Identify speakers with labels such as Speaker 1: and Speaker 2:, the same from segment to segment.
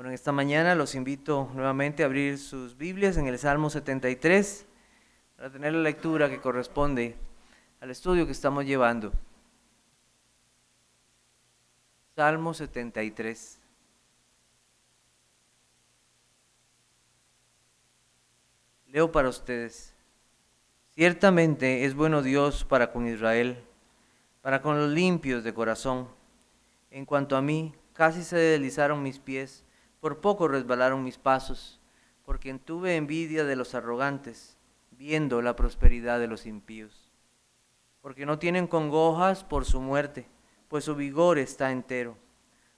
Speaker 1: Bueno, en esta mañana los invito nuevamente a abrir sus Biblias en el Salmo 73 para tener la lectura que corresponde al estudio que estamos llevando. Salmo 73. Leo para ustedes. Ciertamente es bueno Dios para con Israel, para con los limpios de corazón. En cuanto a mí, casi se deslizaron mis pies, por poco resbalaron mis pasos, porque tuve envidia de los arrogantes, viendo la prosperidad de los impíos. Porque no tienen congojas por su muerte, pues su vigor está entero.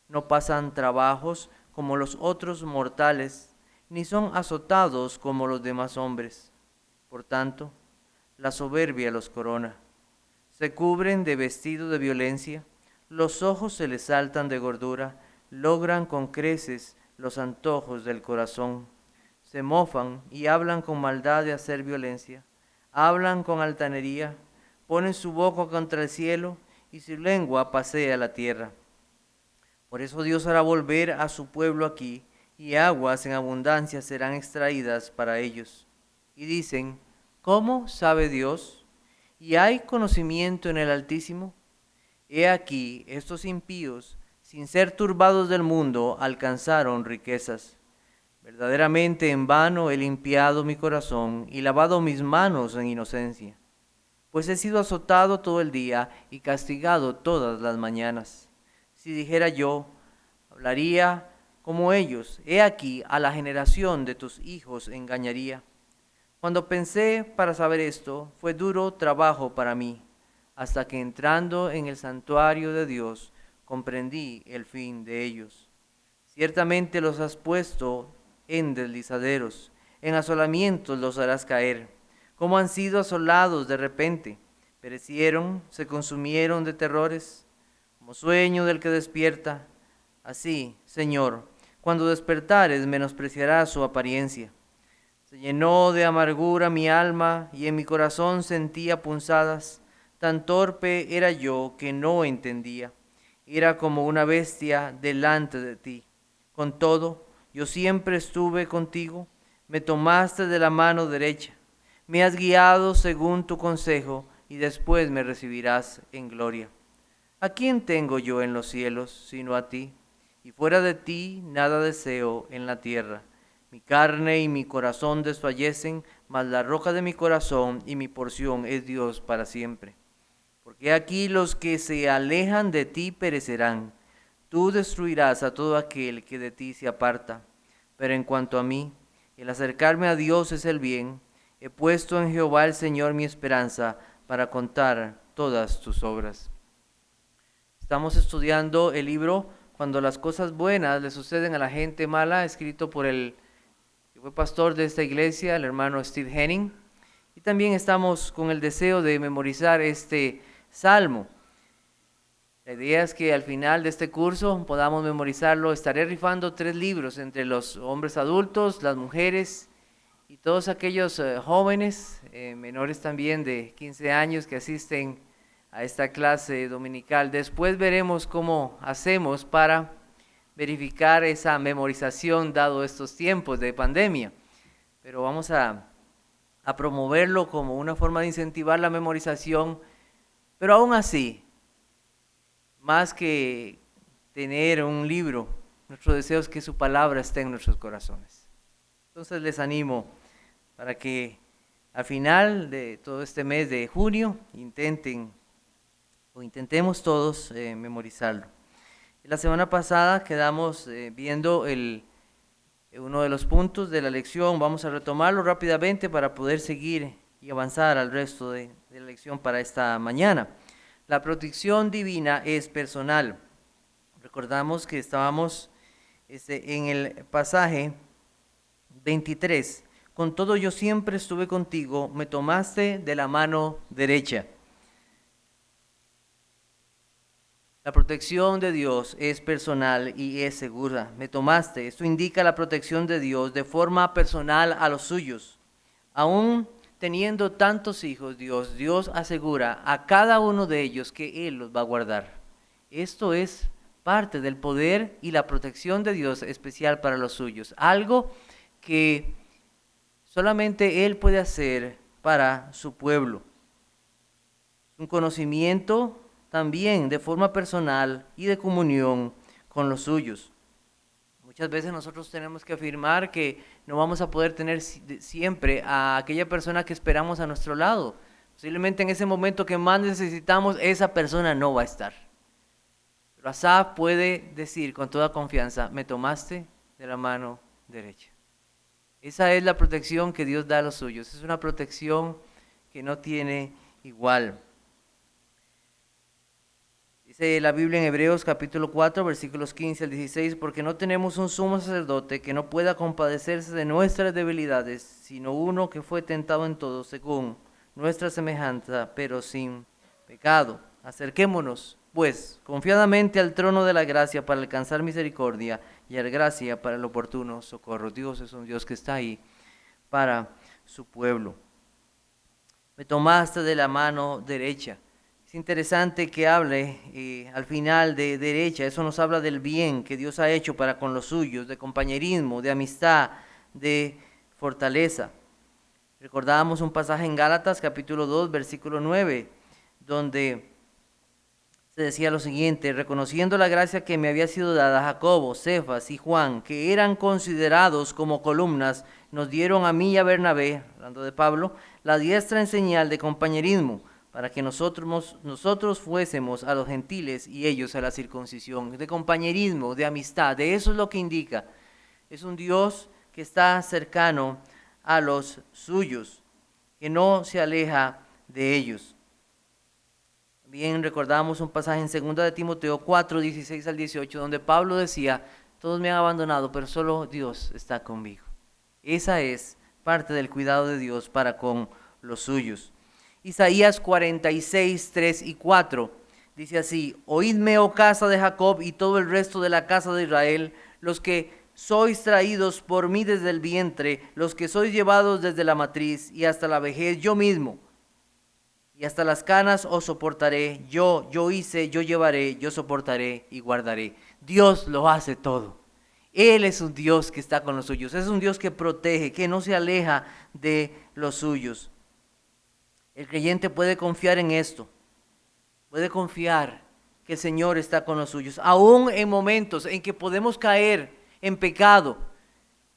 Speaker 1: No pasan trabajos como los otros mortales, ni son azotados como los demás hombres. Por tanto, la soberbia los corona. Se cubren de vestido de violencia, los ojos se les saltan de gordura, logran con creces los antojos del corazón. Se mofan y hablan con maldad de hacer violencia, hablan con altanería, ponen su boca contra el cielo y su lengua pasea la tierra. Por eso Dios hará volver a su pueblo aquí, y aguas en abundancia serán extraídas para ellos. Y dicen, ¿cómo sabe Dios? ¿Y hay conocimiento en el Altísimo? He aquí, estos impíos, sin ser turbados del mundo, alcanzaron riquezas. Verdaderamente en vano he limpiado mi corazón y lavado mis manos en inocencia, pues he sido azotado todo el día y castigado todas las mañanas. Si dijera yo, hablaría como ellos, he aquí a la generación de tus hijos engañaría. Cuando pensé para saber esto, fue duro trabajo para mí, hasta que entrando en el santuario de Dios, comprendí el fin de ellos. Ciertamente los has puesto en deslizaderos, en asolamientos los harás caer. Como han sido asolados de repente, perecieron, se consumieron de terrores, como sueño del que despierta. Así, Señor, cuando despertares menospreciarás su apariencia. Se llenó de amargura mi alma y en mi corazón sentía punzadas. Tan torpe era yo que no entendía. Era como una bestia delante de ti. Con todo, yo siempre estuve contigo. Me tomaste de la mano derecha. Me has guiado según tu consejo y después me recibirás en gloria. ¿A quién tengo yo en los cielos sino a ti? Y fuera de ti nada deseo en la tierra. Mi carne y mi corazón desfallecen, mas la roca de mi corazón y mi porción es Dios para siempre. Porque aquí los que se alejan de ti perecerán. Tú destruirás a todo aquel que de ti se aparta. Pero en cuanto a mí, el acercarme a Dios es el bien. He puesto en Jehová el Señor mi esperanza para contar todas tus obras. Estamos estudiando el libro Cuando las cosas buenas le suceden a la gente mala, escrito por el que fue pastor de esta iglesia, el hermano Steve Henning. Y también estamos con el deseo de memorizar este salmo. La idea es que al final de este curso podamos memorizarlo. Estaré rifando 3 libros entre los hombres adultos, las mujeres y todos aquellos jóvenes, menores también de 15 años que asisten a esta clase dominical. Después veremos cómo hacemos para verificar esa memorización dado estos tiempos de pandemia. Pero vamos a promoverlo como una forma de incentivar la memorización. Pero aún así, más que tener un libro, nuestro deseo es que su palabra esté en nuestros corazones. Entonces les animo para que al final de todo este mes de junio intentemos todos memorizarlo. La semana pasada quedamos viendo uno de los puntos de la lección. Vamos a retomarlo rápidamente para poder seguir y avanzar al resto de la lección para esta mañana. La protección divina es personal. Recordamos que estábamos en el pasaje 23. Con todo yo siempre estuve contigo, me tomaste de la mano derecha. La protección de Dios es personal y es segura. Me tomaste. Esto indica la protección de Dios de forma personal a los suyos. Aún teniendo tantos hijos, Dios asegura a cada uno de ellos que Él los va a guardar. Esto es parte del poder y la protección de Dios especial para los suyos. Algo que solamente Él puede hacer para su pueblo. Un conocimiento también de forma personal y de comunión con los suyos. Muchas veces nosotros tenemos que afirmar que no vamos a poder tener siempre a aquella persona que esperamos a nuestro lado. Posiblemente en ese momento que más necesitamos, esa persona no va a estar. Pero Asaf puede decir con toda confianza, me tomaste de la mano derecha. Esa es la protección que Dios da a los suyos. Es una protección que no tiene igual. Dice la Biblia en Hebreos capítulo 4, versículos 15 al 16, porque no tenemos un sumo sacerdote que no pueda compadecerse de nuestras debilidades, sino uno que fue tentado en todo según nuestra semejanza, pero sin pecado. Acerquémonos, pues, confiadamente al trono de la gracia para alcanzar misericordia y hallar gracia para el oportuno socorro. Dios es un Dios que está ahí para su pueblo. Me tomaste de la mano derecha. Es interesante que hable al final de derecha. Eso nos habla del bien que Dios ha hecho para con los suyos, de compañerismo, de amistad, de fortaleza. Recordábamos un pasaje en Gálatas capítulo 2, versículo 9, donde se decía lo siguiente: reconociendo la gracia que me había sido dada a Jacobo, Cefas y Juan, que eran considerados como columnas, nos dieron a mí y a Bernabé, hablando de Pablo, la diestra en señal de compañerismo, para que nosotros fuésemos a los gentiles y ellos a la circuncisión. De compañerismo, de amistad, de eso es lo que indica. Es un Dios que está cercano a los suyos, que no se aleja de ellos. También recordamos un pasaje en 2 de Timoteo 4, 16 al 18, donde Pablo decía, todos me han abandonado, pero solo Dios está conmigo. Esa es parte del cuidado de Dios para con los suyos. Isaías 46, 3 y 4 dice así: oídme, oh casa de Jacob, y todo el resto de la casa de Israel, los que sois traídos por mí desde el vientre, los que sois llevados desde la matriz y hasta la vejez, yo mismo, y hasta las canas os soportaré, yo hice, yo llevaré, yo soportaré y guardaré. Dios lo hace todo. Él es un Dios que está con los suyos, es un Dios que protege, que no se aleja de los suyos. El creyente puede confiar en esto, puede confiar que el Señor está con los suyos, aún en momentos en que podemos caer en pecado.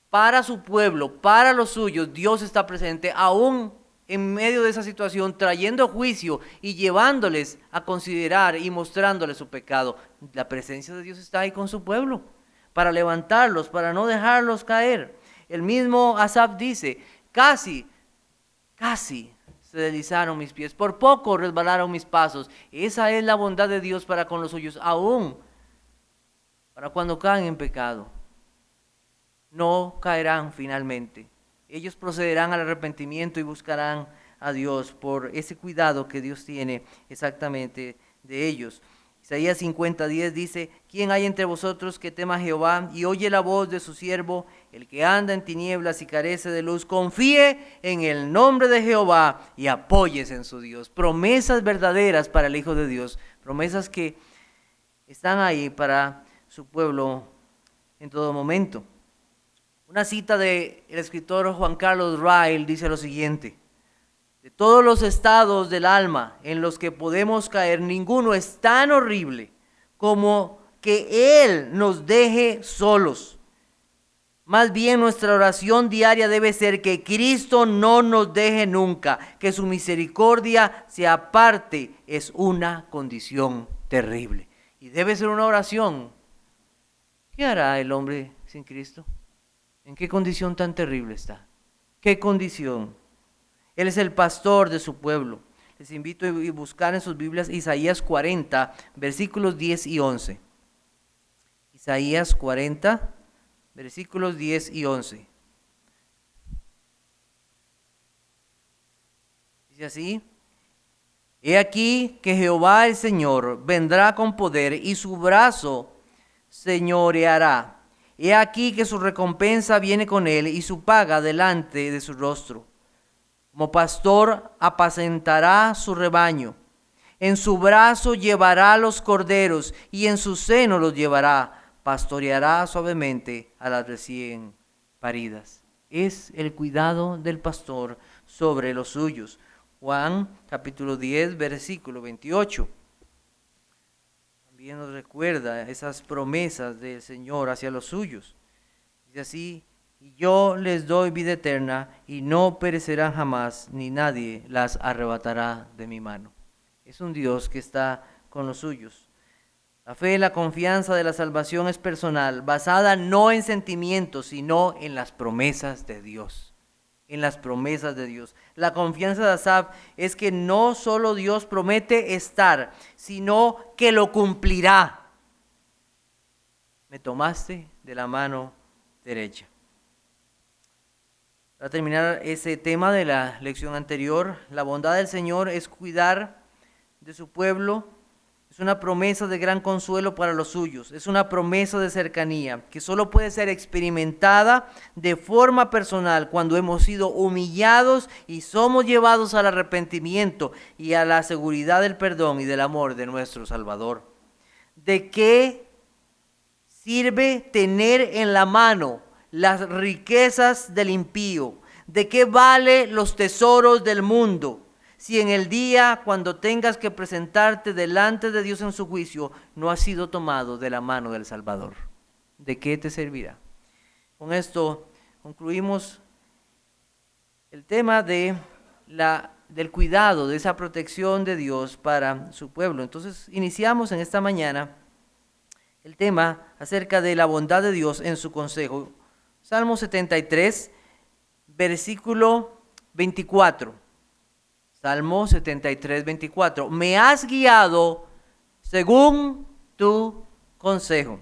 Speaker 1: Para su pueblo, para los suyos, Dios está presente, aún en medio de esa situación, trayendo juicio y llevándoles a considerar y mostrándoles su pecado. La presencia de Dios está ahí con su pueblo, para levantarlos, para no dejarlos caer. El mismo Asaf dice, casi se deslizaron mis pies, por poco resbalaron mis pasos. Esa es la bondad de Dios para con los suyos, aún para cuando caen en pecado. No caerán finalmente. Ellos procederán al arrepentimiento y buscarán a Dios por ese cuidado que Dios tiene exactamente de ellos. Isaías 50:10 dice, ¿quién hay entre vosotros que tema a Jehová y oye la voz de su siervo? El que anda en tinieblas y carece de luz, confíe en el nombre de Jehová y apóyese en su Dios. Promesas verdaderas para el Hijo de Dios, promesas que están ahí para su pueblo en todo momento. Una cita del escritor Juan Carlos Reil dice lo siguiente: de todos los estados del alma en los que podemos caer, ninguno es tan horrible como que Él nos deje solos. Más bien nuestra oración diaria debe ser que Cristo no nos deje nunca, que su misericordia se aparte. Es una condición terrible y debe ser una oración. ¿Qué hará el hombre sin Cristo? ¿En qué condición tan terrible está? ¿Qué condición? Él es el pastor de su pueblo. Les invito a buscar en sus Biblias Isaías 40, versículos 10 y 11. Isaías 40, versículos 10 y 11. Dice así: he aquí que Jehová el Señor vendrá con poder y su brazo señoreará. He aquí que su recompensa viene con él y su paga delante de su rostro. Como pastor apacentará su rebaño. En su brazo llevará los corderos y en su seno los llevará. Pastoreará suavemente a las recién paridas. Es el cuidado del pastor sobre los suyos. Juan capítulo 10, versículo 28. También nos recuerda esas promesas del Señor hacia los suyos. Dice así: y yo les doy vida eterna y no perecerán jamás, ni nadie las arrebatará de mi mano. Es un Dios que está con los suyos. La fe, la confianza de la salvación es personal, basada no en sentimientos, sino en las promesas de Dios. En las promesas de Dios. La confianza de Asaf es que no solo Dios promete estar, sino que lo cumplirá. Me tomaste de la mano derecha. Para terminar ese tema de la lección anterior, la bondad del Señor es cuidar de su pueblo. Es una promesa de gran consuelo para los suyos. Es una promesa de cercanía que solo puede ser experimentada de forma personal cuando hemos sido humillados y somos llevados al arrepentimiento y a la seguridad del perdón y del amor de nuestro Salvador. ¿De qué sirve tener en la mano las riquezas del impío? ¿De qué vale los tesoros del mundo? Si en el día cuando tengas que presentarte delante de Dios en su juicio, no has sido tomado de la mano del Salvador, ¿de qué te servirá? Con esto concluimos el tema del cuidado, de esa protección de Dios para su pueblo. Entonces iniciamos en esta mañana el tema acerca de la bondad de Dios en su consejo. Salmo 73, versículo 24. Salmo 73, 24. Me has guiado según tu consejo.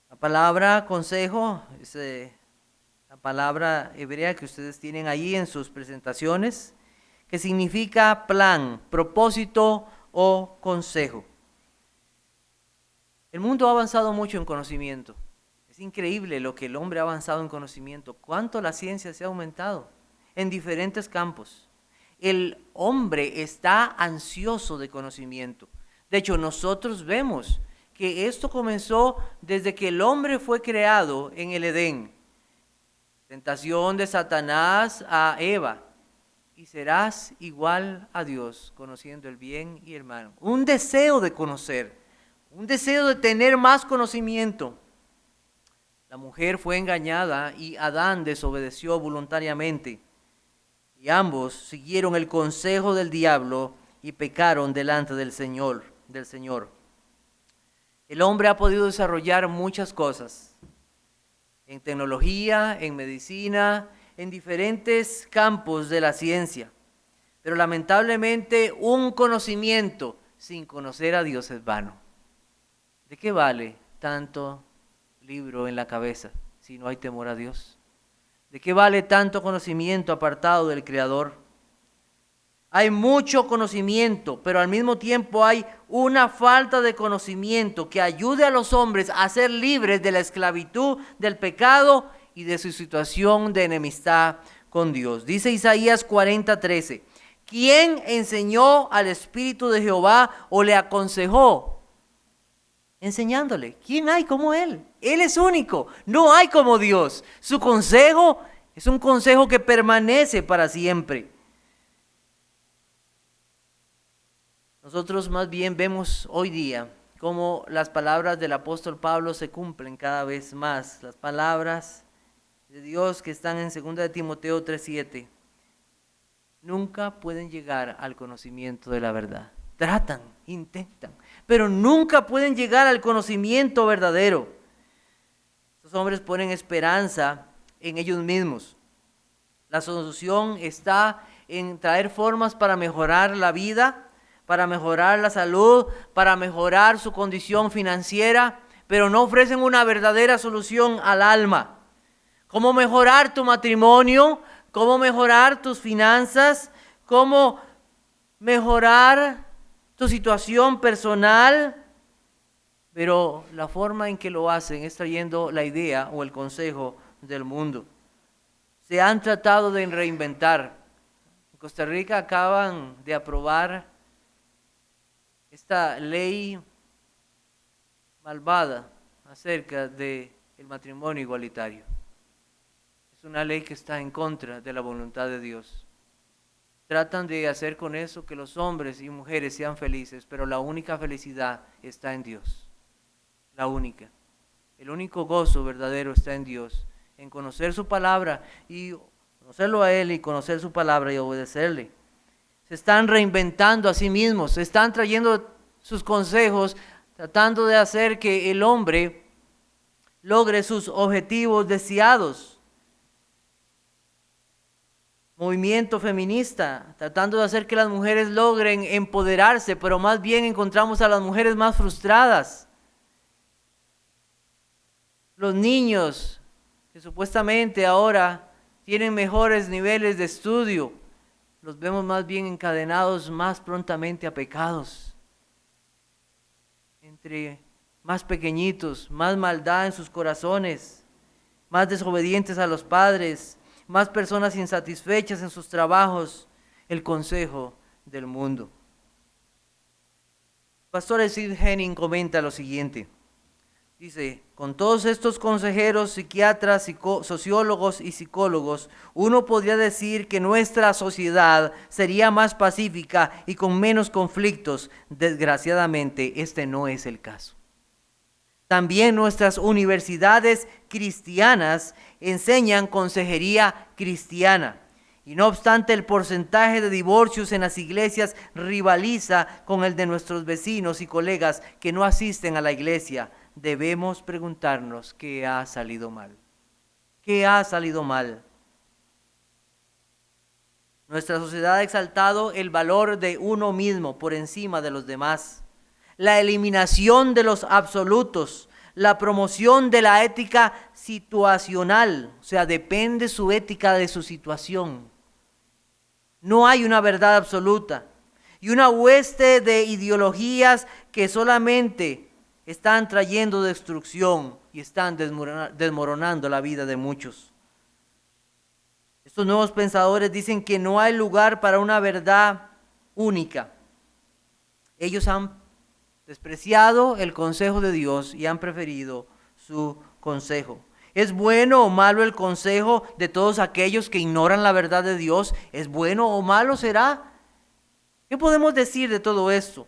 Speaker 1: La palabra consejo es la palabra hebrea que ustedes tienen ahí en sus presentaciones, que significa plan, propósito o consejo. El mundo ha avanzado mucho en conocimiento. Es increíble lo que el hombre ha avanzado en conocimiento, cuánto la ciencia se ha aumentado en diferentes campos. El hombre está ansioso de conocimiento. De hecho, nosotros vemos que esto comenzó desde que el hombre fue creado en el Edén. Tentación de Satanás a Eva. Y serás igual a Dios, conociendo el bien y el mal. Un deseo de conocer, un deseo de tener más conocimiento. La mujer fue engañada y Adán desobedeció voluntariamente. Y ambos siguieron el consejo del diablo y pecaron delante del Señor. El hombre ha podido desarrollar muchas cosas. En tecnología, en medicina, en diferentes campos de la ciencia. Pero lamentablemente un conocimiento sin conocer a Dios es vano. ¿De qué vale tanto libro en la cabeza si no hay temor a Dios? ¿De qué vale tanto conocimiento apartado del Creador? Hay mucho conocimiento, pero al mismo tiempo hay una falta de conocimiento que ayude a los hombres a ser libres de la esclavitud, del pecado y de su situación de enemistad con Dios. Dice Isaías 40:13, ¿quién enseñó al Espíritu de Jehová o le aconsejó? Enseñándole. ¿Quién hay como Él? Él es único. No hay como Dios. Su consejo es un consejo que permanece para siempre. Nosotros más bien vemos hoy día cómo las palabras del apóstol Pablo se cumplen cada vez más. Las palabras de Dios que están en 2 de Timoteo 3:7 nunca pueden llegar al conocimiento de la verdad. Tratan, intentan, pero nunca pueden llegar al conocimiento verdadero. Estos hombres ponen esperanza en ellos mismos. La solución está en traer formas para mejorar la vida, para mejorar la salud, para mejorar su condición financiera, pero no ofrecen una verdadera solución al alma. ¿Cómo mejorar tu matrimonio? ¿Cómo mejorar tus finanzas? ¿Cómo mejorar tu situación personal? Pero la forma en que lo hacen es trayendo la idea o el consejo del mundo. Se han tratado de reinventar. En Costa Rica acaban de aprobar esta ley malvada acerca del matrimonio igualitario. Es una ley que está en contra de la voluntad de Dios. Tratan de hacer con eso que los hombres y mujeres sean felices, pero la única felicidad está en Dios. La única. El único gozo verdadero está en Dios, en conocer su palabra y conocerlo a Él y conocer su palabra y obedecerle. Se están reinventando a sí mismos, se están trayendo sus consejos, tratando de hacer que el hombre logre sus objetivos deseados. Movimiento feminista, tratando de hacer que las mujeres logren empoderarse, pero más bien encontramos a las mujeres más frustradas. Los niños que supuestamente ahora tienen mejores niveles de estudio, los vemos más bien encadenados más prontamente a pecados. Entre más pequeñitos, más maldad en sus corazones, más desobedientes a los padres, más personas insatisfechas en sus trabajos, el consejo del mundo. Pastor Sid Henning comenta lo siguiente. Dice, con todos estos consejeros, psiquiatras, sociólogos y psicólogos, uno podría decir que nuestra sociedad sería más pacífica y con menos conflictos. Desgraciadamente, este no es el caso. También nuestras universidades cristianas enseñan consejería cristiana. Y no obstante, el porcentaje de divorcios en las iglesias rivaliza con el de nuestros vecinos y colegas que no asisten a la iglesia. Debemos preguntarnos qué ha salido mal. ¿Qué ha salido mal? Nuestra sociedad ha exaltado el valor de uno mismo por encima de los demás. La eliminación de los absolutos, la promoción de la ética situacional, o sea, depende su ética de su situación. No hay una verdad absoluta y una hueste de ideologías que solamente están trayendo destrucción y están desmoronando la vida de muchos. Estos nuevos pensadores dicen que no hay lugar para una verdad única. Ellos han despreciado el consejo de Dios y han preferido su consejo. ¿Es bueno o malo el consejo de todos aquellos que ignoran la verdad de Dios? ¿Es bueno o malo será? ¿Qué podemos decir de todo esto?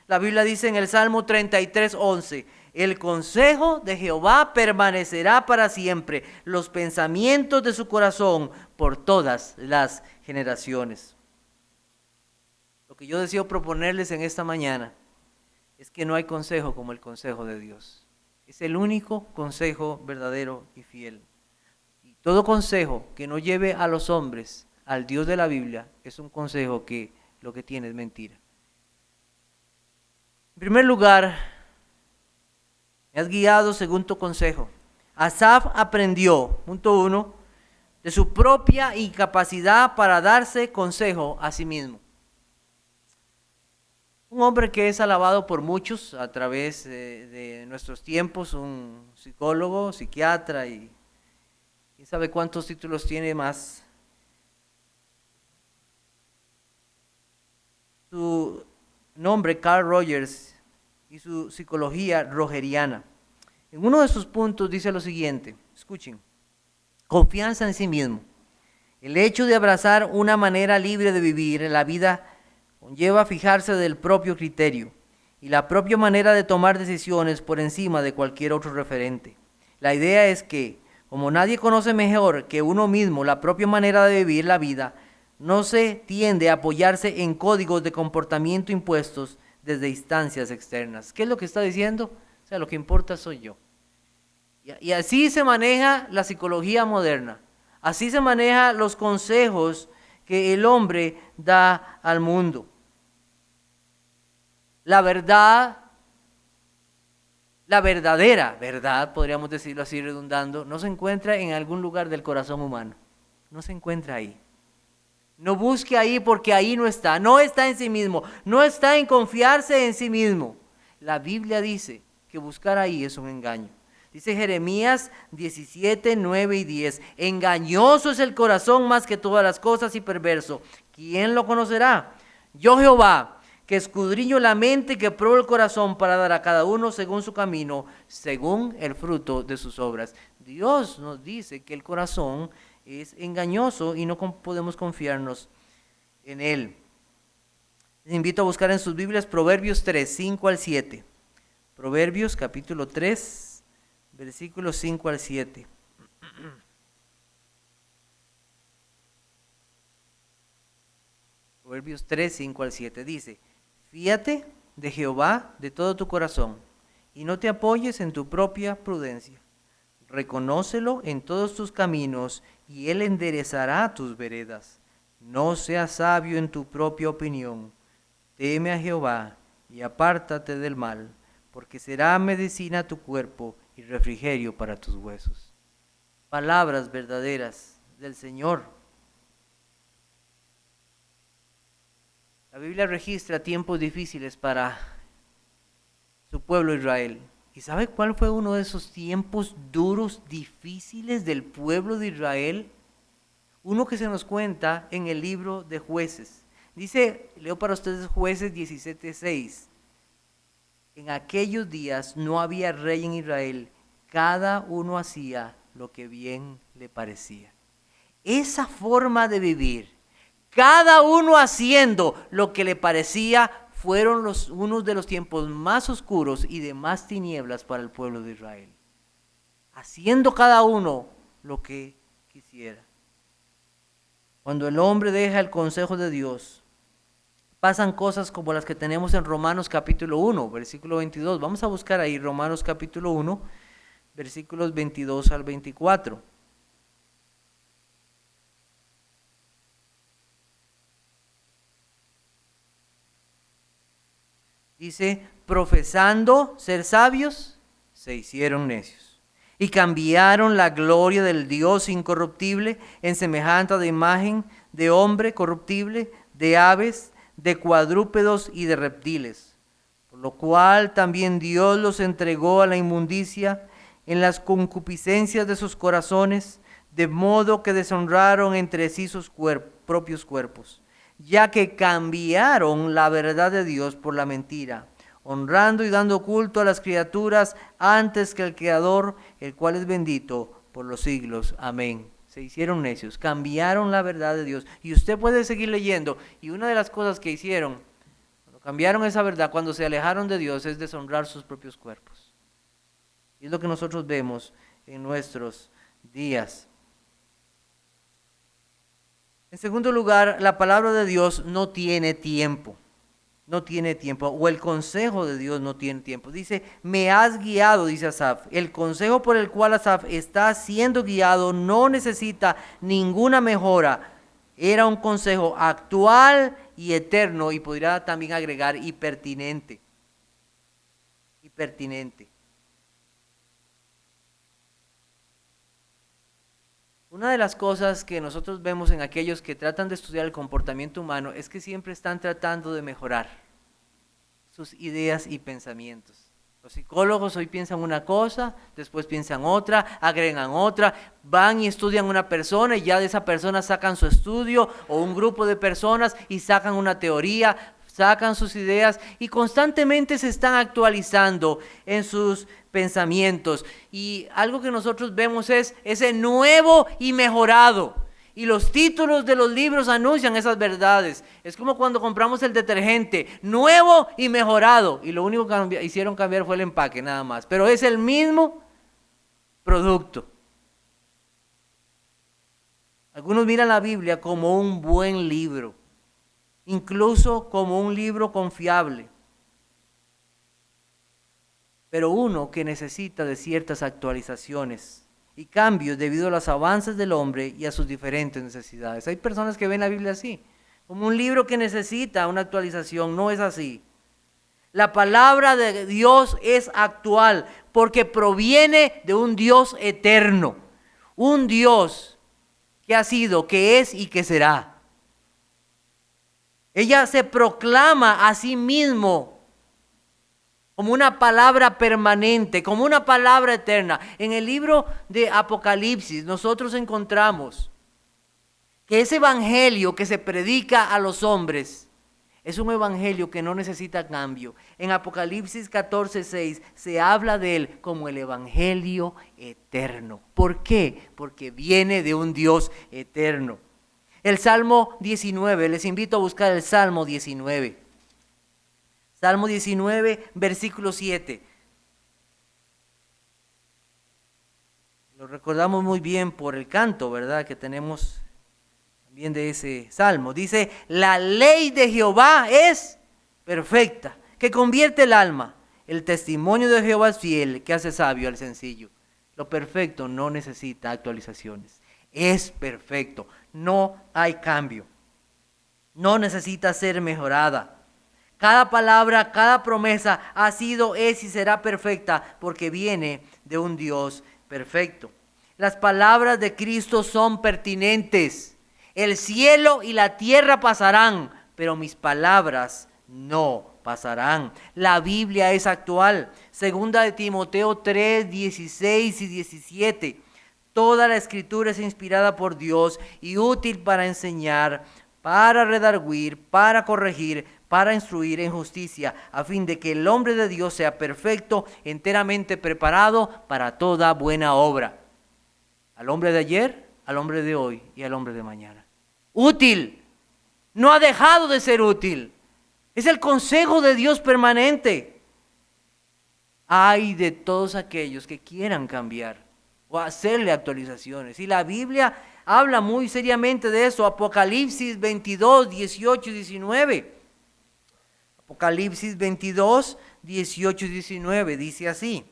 Speaker 1: La Biblia dice en el Salmo 33:11, el consejo de Jehová permanecerá para siempre, los pensamientos de su corazón por todas las generaciones. Lo que yo deseo proponerles en esta mañana es que no hay consejo como el consejo de Dios. Es el único consejo verdadero y fiel. Y todo consejo que no lleve a los hombres al Dios de la Biblia es un consejo que lo que tiene es mentira. En primer lugar, me has guiado según tu consejo. Asaf aprendió, punto 1, de su propia incapacidad para darse consejo a sí mismo. Un hombre que es alabado por muchos a través de nuestros tiempos, un psicólogo, psiquiatra y quién sabe cuántos títulos tiene más. Su nombre, Carl Rogers, y su psicología rogeriana. En uno de sus puntos dice lo siguiente, escuchen, confianza en sí mismo. El hecho de abrazar una manera libre de vivir la vida conlleva fijarse del propio criterio y la propia manera de tomar decisiones por encima de cualquier otro referente. La idea es que, como nadie conoce mejor que uno mismo la propia manera de vivir la vida, no se tiende a apoyarse en códigos de comportamiento impuestos desde instancias externas. ¿Qué es lo que está diciendo? O sea, lo que importa soy yo. Y así se maneja la psicología moderna. Así se manejan los consejos que el hombre da al mundo. La verdad, la verdadera verdad, podríamos decirlo así redundando, no se encuentra en algún lugar del corazón humano. No se encuentra ahí. No busque ahí porque ahí no está en sí mismo, no está en confiarse en sí mismo. La Biblia dice que buscar ahí es un engaño. Dice Jeremías 17, 9 y 10. Engañoso es el corazón más que todas las cosas y perverso. ¿Quién lo conocerá? Yo Jehová, que escudriño la mente y que pruebo el corazón para dar a cada uno según su camino, según el fruto de sus obras. Dios nos dice que el corazón es engañoso y no podemos confiarnos en él. Les invito a buscar en sus Biblias Proverbios 3, 5 al 7. Proverbios capítulo 3, versículos 5 al 7. Proverbios 3, 5 al 7 dice: Fíate de Jehová de todo tu corazón y no te apoyes en tu propia prudencia. Reconócelo en todos tus caminos y él enderezará tus veredas. No seas sabio en tu propia opinión. Teme a Jehová y apártate del mal, porque será medicina a tu cuerpo y refrigerio para tus huesos. Palabras verdaderas del Señor. La Biblia registra tiempos difíciles para su pueblo Israel. ¿Y sabe cuál fue uno de esos tiempos duros, difíciles del pueblo de Israel? Uno que se nos cuenta en el libro de Jueces. Dice, leo para ustedes Jueces 17:6. En aquellos días no había rey en Israel, cada uno hacía lo que bien le parecía. Esa forma de vivir, cada uno haciendo lo que le parecía, fueron unos de los tiempos más oscuros y de más tinieblas para el pueblo de Israel. Haciendo cada uno lo que quisiera. Cuando el hombre deja el consejo de Dios, pasan cosas como las que tenemos en Romanos capítulo 1, versículo 22. Vamos a buscar ahí Romanos capítulo 1, versículos 22 al 24. Dice, profesando ser sabios, se hicieron necios y cambiaron la gloria del Dios incorruptible en semejanza de imagen de hombre corruptible, de aves, de cuadrúpedos y de reptiles. Por lo cual también Dios los entregó a la inmundicia en las concupiscencias de sus corazones, de modo que deshonraron entre sí sus propios cuerpos, ya que cambiaron la verdad de Dios por la mentira, honrando y dando culto a las criaturas antes que al Creador, el cual es bendito por los siglos. Amén. Se hicieron necios, cambiaron la verdad de Dios. Y usted puede seguir leyendo. Y una de las cosas que hicieron, cuando cambiaron esa verdad, cuando se alejaron de Dios, es deshonrar sus propios cuerpos. Y es lo que nosotros vemos en nuestros días. En segundo lugar, la palabra de Dios no tiene tiempo. No tiene tiempo. O el consejo de Dios no tiene tiempo. Dice, me has guiado, dice Asaf. El consejo por el cual Asaf está siendo guiado no necesita ninguna mejora. Era un consejo actual y eterno. Y podría también agregar y pertinente. Y pertinente. Una de las cosas que nosotros vemos en aquellos que tratan de estudiar el comportamiento humano es que siempre están tratando de mejorar sus ideas y pensamientos. Los psicólogos hoy piensan una cosa, después piensan otra, agregan otra, van y estudian una persona y ya de esa persona sacan su estudio o un grupo de personas y sacan una teoría, sacan sus ideas y constantemente se están actualizando en sus pensamientos. Y algo que nosotros vemos es ese nuevo y mejorado. Y los títulos de los libros anuncian esas verdades. Es como cuando compramos el detergente, nuevo y mejorado. Y lo único que hicieron cambiar fue el empaque, nada más. Pero es el mismo producto. Algunos miran la Biblia como un buen libro, incluso como un libro confiable, pero uno que necesita de ciertas actualizaciones y cambios debido a los avances del hombre y a sus diferentes necesidades. Hay personas que ven la Biblia así, como un libro que necesita una actualización. No es así. La palabra de Dios es actual porque proviene de un Dios eterno, un Dios que ha sido, que es y que será. Ella se proclama a sí mismo como una palabra permanente, como una palabra eterna. En el libro de Apocalipsis nosotros encontramos que ese evangelio que se predica a los hombres es un evangelio que no necesita cambio. En Apocalipsis 14:6 se habla de él como el evangelio eterno. ¿Por qué? Porque viene de un Dios eterno. El Salmo 19, les invito a buscar el Salmo 19. Salmo 19, versículo 7. Lo recordamos muy bien por el canto, ¿verdad? Que tenemos también de ese salmo. Dice, la ley de Jehová es perfecta, que convierte el alma. El testimonio de Jehová es fiel, que hace sabio al sencillo. Lo perfecto no necesita actualizaciones. Es perfecto, no hay cambio. No necesita ser mejorada. Cada palabra, cada promesa ha sido, es y será perfecta porque viene de un Dios perfecto. Las palabras de Cristo son pertinentes. El cielo y la tierra pasarán, pero mis palabras no pasarán. La Biblia es actual. Segunda de Timoteo 3, 16 y 17. Toda la escritura es inspirada por Dios y útil para enseñar, para redarguir, para corregir, para instruir en justicia, a fin de que el hombre de Dios sea perfecto, enteramente preparado para toda buena obra. Al hombre de ayer, al hombre de hoy y al hombre de mañana. Útil, no ha dejado de ser útil. Es el consejo de Dios permanente. Ay de todos aquellos que quieran cambiar o hacerle actualizaciones. Y la Biblia habla muy seriamente de eso. Apocalipsis 22, 18 y 19. Apocalipsis 22, 18 y 19 dice así: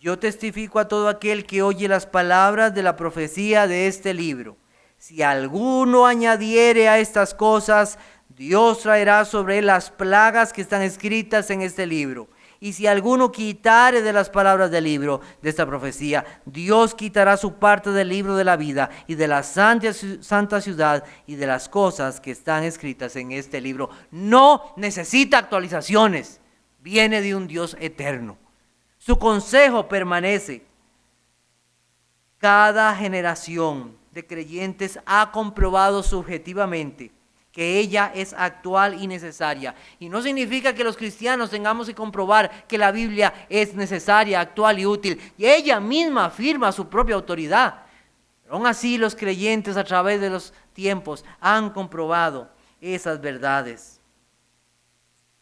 Speaker 1: yo testifico a todo aquel que oye las palabras de la profecía de este libro. Si alguno añadiere a estas cosas, Dios traerá sobre él las plagas que están escritas en este libro. Y si alguno quitare de las palabras del libro de esta profecía, Dios quitará su parte del libro de la vida y de la santa ciudad y de las cosas que están escritas en este libro. No necesita actualizaciones. Viene de un Dios eterno. Su consejo permanece. Cada generación de creyentes ha comprobado subjetivamente que ella es actual y necesaria. Y no significa que los cristianos tengamos que comprobar que la Biblia es necesaria, actual y útil. Y ella misma afirma su propia autoridad. Pero aún así los creyentes a través de los tiempos han comprobado esas verdades.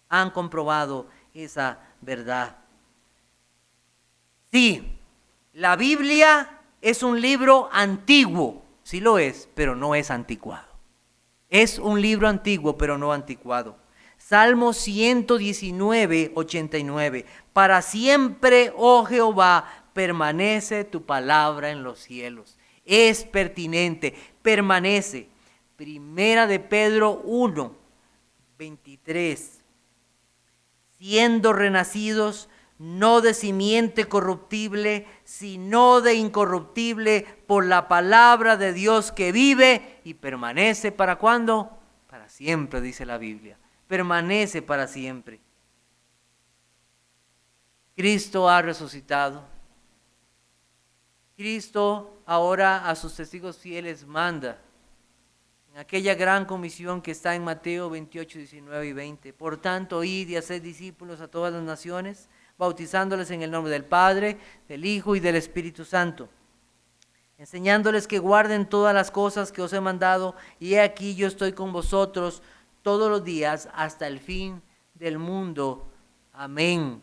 Speaker 1: Han comprobado esa verdad. Sí, la Biblia es un libro antiguo. Sí lo es, pero no es anticuado. Es un libro antiguo, pero no anticuado. Salmo 119, 89. Para siempre, oh Jehová, permanece tu palabra en los cielos. Es pertinente, permanece. Primera de Pedro 1, 23. Siendo renacidos, no de simiente corruptible, sino de incorruptible, por la palabra de Dios que vive y permanece. ¿Para cuándo? Para siempre, dice la Biblia. Permanece para siempre. Cristo ha resucitado. Cristo ahora a sus testigos fieles manda en aquella gran comisión que está en Mateo 28, 19 y 20. Por tanto, id y haced discípulos a todas las naciones, bautizándoles en el nombre del Padre, del Hijo y del Espíritu Santo, enseñándoles que guarden todas las cosas que os he mandado, y he aquí yo estoy con vosotros todos los días hasta el fin del mundo. Amén.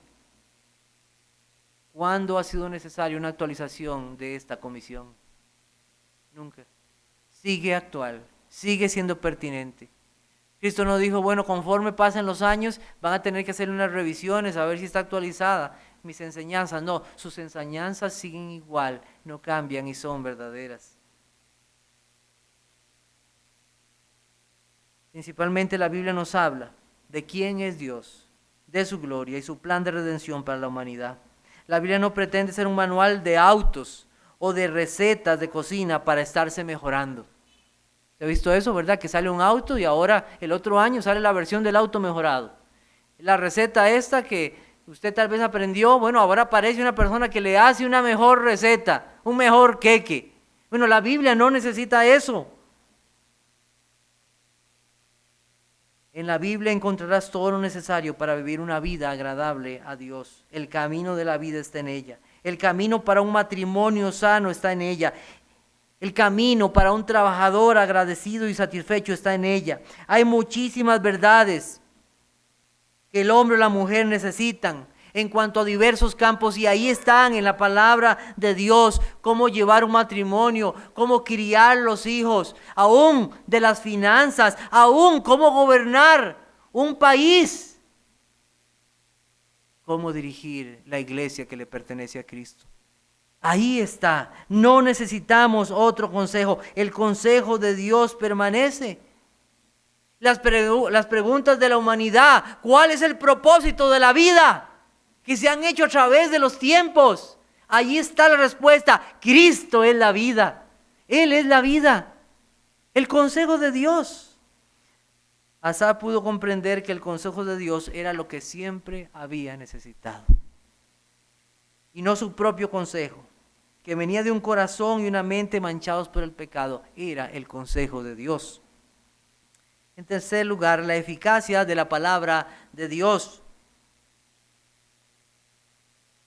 Speaker 1: ¿Cuándo ha sido necesaria una actualización de esta comisión? Nunca. Sigue actual, sigue siendo pertinente. Cristo no dijo, bueno, conforme pasen los años, van a tener que hacer unas revisiones a ver si está actualizada mis enseñanzas. No, sus enseñanzas siguen igual, no cambian y son verdaderas. Principalmente la Biblia nos habla de quién es Dios, de su gloria y su plan de redención para la humanidad. La Biblia no pretende ser un manual de autos o de recetas de cocina para estarse mejorando. ¿Se ha visto eso, verdad? Que sale un auto y ahora el otro año sale la versión del auto mejorado. La receta esta que Usted tal vez aprendió, bueno, ahora aparece una persona que le hace una mejor receta, un mejor queque. Bueno, la Biblia no necesita eso. En la Biblia encontrarás todo lo necesario para vivir una vida agradable a Dios. El camino de la vida está en ella. El camino para un matrimonio sano está en ella. El camino para un trabajador agradecido y satisfecho está en ella. Hay muchísimas verdades que el hombre o la mujer necesitan en cuanto a diversos campos, y ahí están en la palabra de Dios: cómo llevar un matrimonio, cómo criar los hijos, aún de las finanzas, aún cómo gobernar un país, cómo dirigir la iglesia que le pertenece a Cristo. Ahí está. No necesitamos otro consejo. El consejo de Dios permanece. Las preguntas de la humanidad: ¿cuál es el propósito de la vida?, que se han hecho a través de los tiempos. Allí está la respuesta: Cristo es la vida. Él es la vida. El consejo de Dios. Asaf pudo comprender que el consejo de Dios era lo que siempre había necesitado, y no su propio consejo, que venía de un corazón y una mente manchados por el pecado. Era el consejo de Dios. En tercer lugar, la eficacia de la palabra de Dios.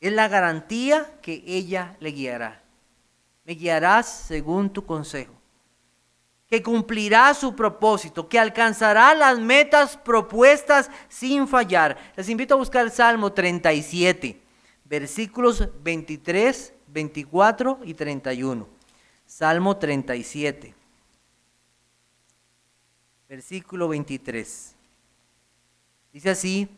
Speaker 1: Es la garantía que ella le guiará. Me guiarás según tu consejo, que cumplirá su propósito, que alcanzará las metas propuestas sin fallar. Les invito a buscar el Salmo 37, versículos 23, 24 y 31. Salmo 37, versículo 23. Dice así: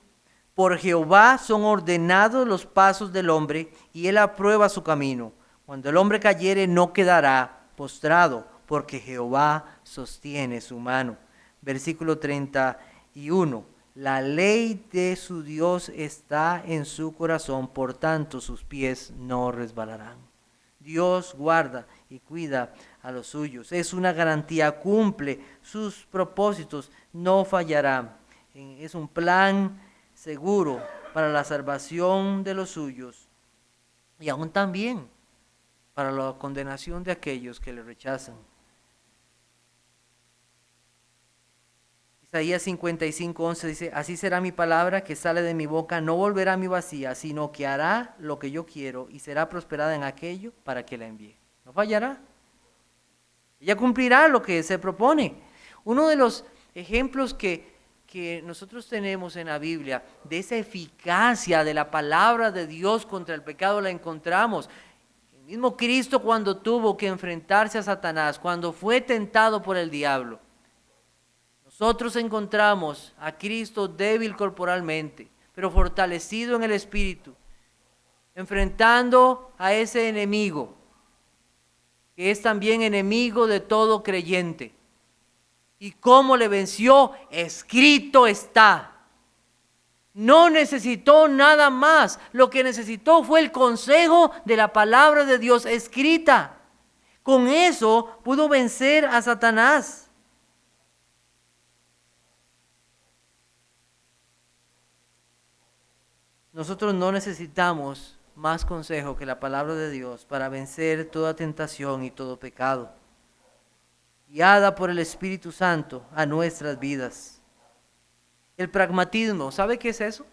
Speaker 1: por Jehová son ordenados los pasos del hombre, y él aprueba su camino. Cuando el hombre cayere, no quedará postrado, porque Jehová sostiene su mano. Versículo 31. La ley de su Dios está en su corazón, por tanto sus pies no resbalarán. Dios guarda y cuida a los suyos. Es una garantía, cumple sus propósitos, no fallará. Es un plan seguro para la salvación de los suyos, y aún también para la condenación de aquellos que le rechazan. Isaías 55:11 dice: así será mi palabra que sale de mi boca, no volverá a mí vacía, sino que hará lo que yo quiero y será prosperada en aquello para que la envíe. No fallará. Ella cumplirá lo que se propone. Uno de los ejemplos que nosotros tenemos en la Biblia de esa eficacia de la palabra de Dios contra el pecado la encontramos. El mismo Cristo, cuando tuvo que enfrentarse a Satanás, cuando fue tentado por el diablo, nosotros encontramos a Cristo débil corporalmente, pero fortalecido en el espíritu, enfrentando a ese enemigo, que es también enemigo de todo creyente. ¿Y cómo le venció? Escrito está. No necesitó nada más. Lo que necesitó fue el consejo de la palabra de Dios escrita. Con eso pudo vencer a Satanás. Nosotros no necesitamos más consejo que la palabra de Dios para vencer toda tentación y todo pecado, guiada por el Espíritu Santo a nuestras vidas. El pragmatismo, ¿sabe qué es eso?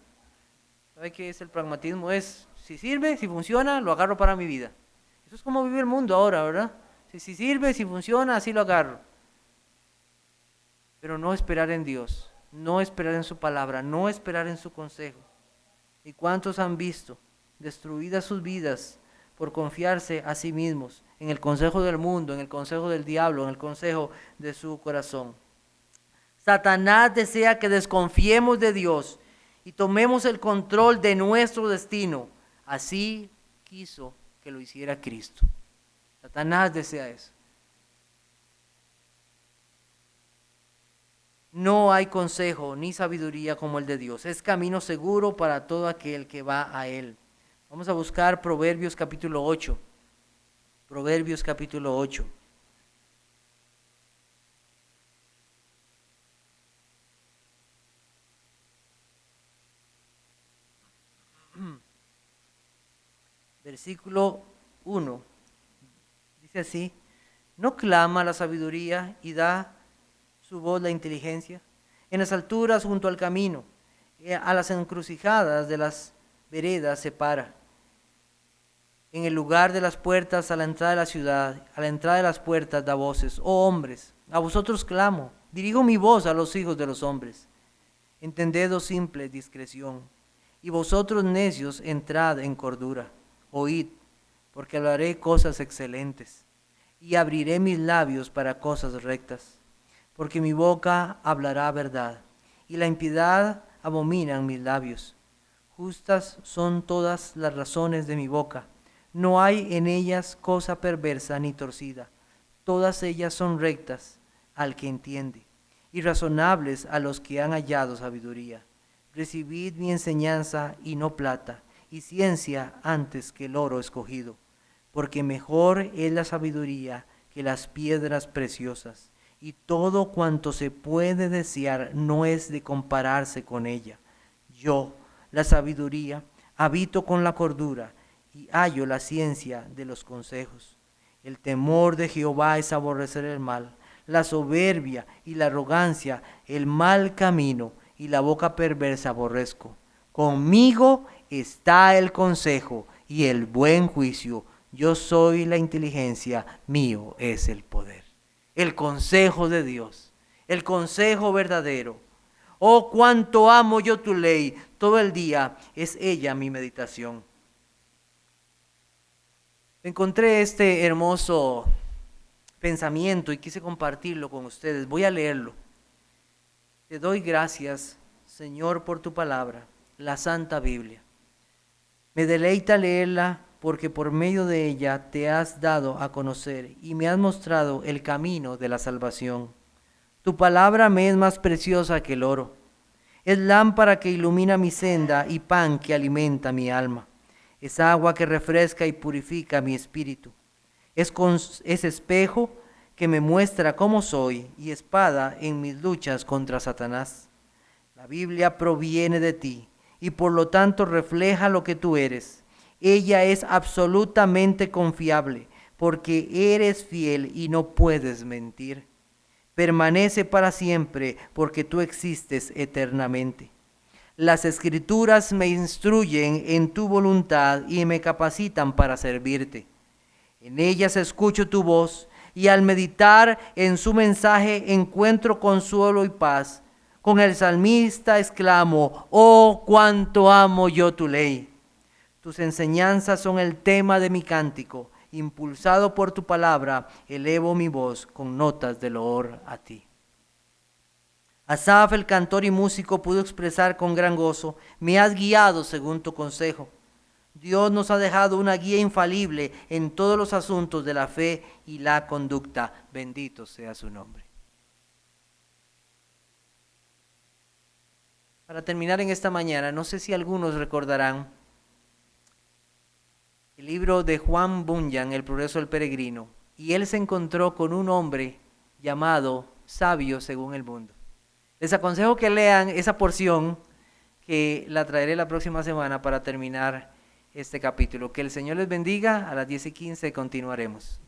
Speaker 1: ¿Sabe qué es el pragmatismo? Es: si sirve, si funciona, lo agarro para mi vida. Eso es como vive el mundo ahora, ¿verdad? Si sirve, si funciona, así lo agarro. Pero no esperar en Dios, no esperar en su palabra, no esperar en su consejo. ¿Y cuántos han visto destruidas sus vidas por confiarse a sí mismos en el consejo del mundo, en el consejo del diablo, en el consejo de su corazón? Satanás desea que desconfiemos de Dios y tomemos el control de nuestro destino. Así quiso que lo hiciera Cristo. Satanás desea eso. No hay consejo ni sabiduría como el de Dios. Es camino seguro para todo aquel que va a Él. Vamos a buscar Proverbios capítulo 8. Proverbios capítulo 8. Versículo 1. Dice así: ¿no clama la sabiduría y da su voz la inteligencia? En las alturas junto al camino, a las encrucijadas de las veredas se para. En el lugar de las puertas a la entrada de la ciudad, a la entrada de las puertas da voces: oh hombres, a vosotros clamo, dirijo mi voz a los hijos de los hombres. Entended, oh simples, discreción, y vosotros necios entrad en cordura. Oíd, porque hablaré cosas excelentes, y abriré mis labios para cosas rectas, porque mi boca hablará verdad, y la impiedad abominan mis labios. Justas son todas las razones de mi boca, no hay en ellas cosa perversa ni torcida. Todas ellas son rectas al que entiende, y razonables a los que han hallado sabiduría. Recibid mi enseñanza y no plata, y ciencia antes que el oro escogido, porque mejor es la sabiduría que las piedras preciosas, y todo cuanto se puede desear no es de compararse con ella. Yo, la sabiduría, habito con la cordura, y hallo la ciencia de los consejos. El temor de Jehová es aborrecer el mal, la soberbia y la arrogancia, el mal camino y la boca perversa aborrezco. Conmigo está el consejo y el buen juicio. Yo soy la inteligencia, mío es el poder. El consejo de Dios, el consejo verdadero. Oh, cuánto amo yo tu ley, todo el día es ella mi meditación. Encontré este hermoso pensamiento y quise compartirlo con ustedes. Voy a leerlo. Te doy gracias, Señor, por tu palabra, la Santa Biblia. Me deleita leerla porque por medio de ella te has dado a conocer y me has mostrado el camino de la salvación. Tu palabra me es más preciosa que el oro. Es lámpara que ilumina mi senda y pan que alimenta mi alma. Es agua que refresca y purifica mi espíritu. Es espejo que me muestra cómo soy y espada en mis luchas contra Satanás. La Biblia proviene de ti y por lo tanto refleja lo que tú eres. Ella es absolutamente confiable porque eres fiel y no puedes mentir. Permanece para siempre porque tú existes eternamente. Las Escrituras me instruyen en tu voluntad y me capacitan para servirte. En ellas escucho tu voz y al meditar en su mensaje encuentro consuelo y paz. Con el salmista exclamo: oh, cuánto amo yo tu ley. Tus enseñanzas son el tema de mi cántico. Impulsado por tu palabra, elevo mi voz con notas de loor a ti. Asaf, el cantor y músico, pudo expresar con gran gozo: me has guiado según tu consejo. Dios nos ha dejado una guía infalible en todos los asuntos de la fe y la conducta. Bendito sea su nombre. Para terminar en esta mañana, no sé si algunos recordarán el libro de Juan Bunyan, El progreso del peregrino, y él se encontró con un hombre llamado Sabio según el mundo. Les aconsejo que lean esa porción, que la traeré la próxima semana para terminar este capítulo. Que el Señor les bendiga. A las 10:15 continuaremos.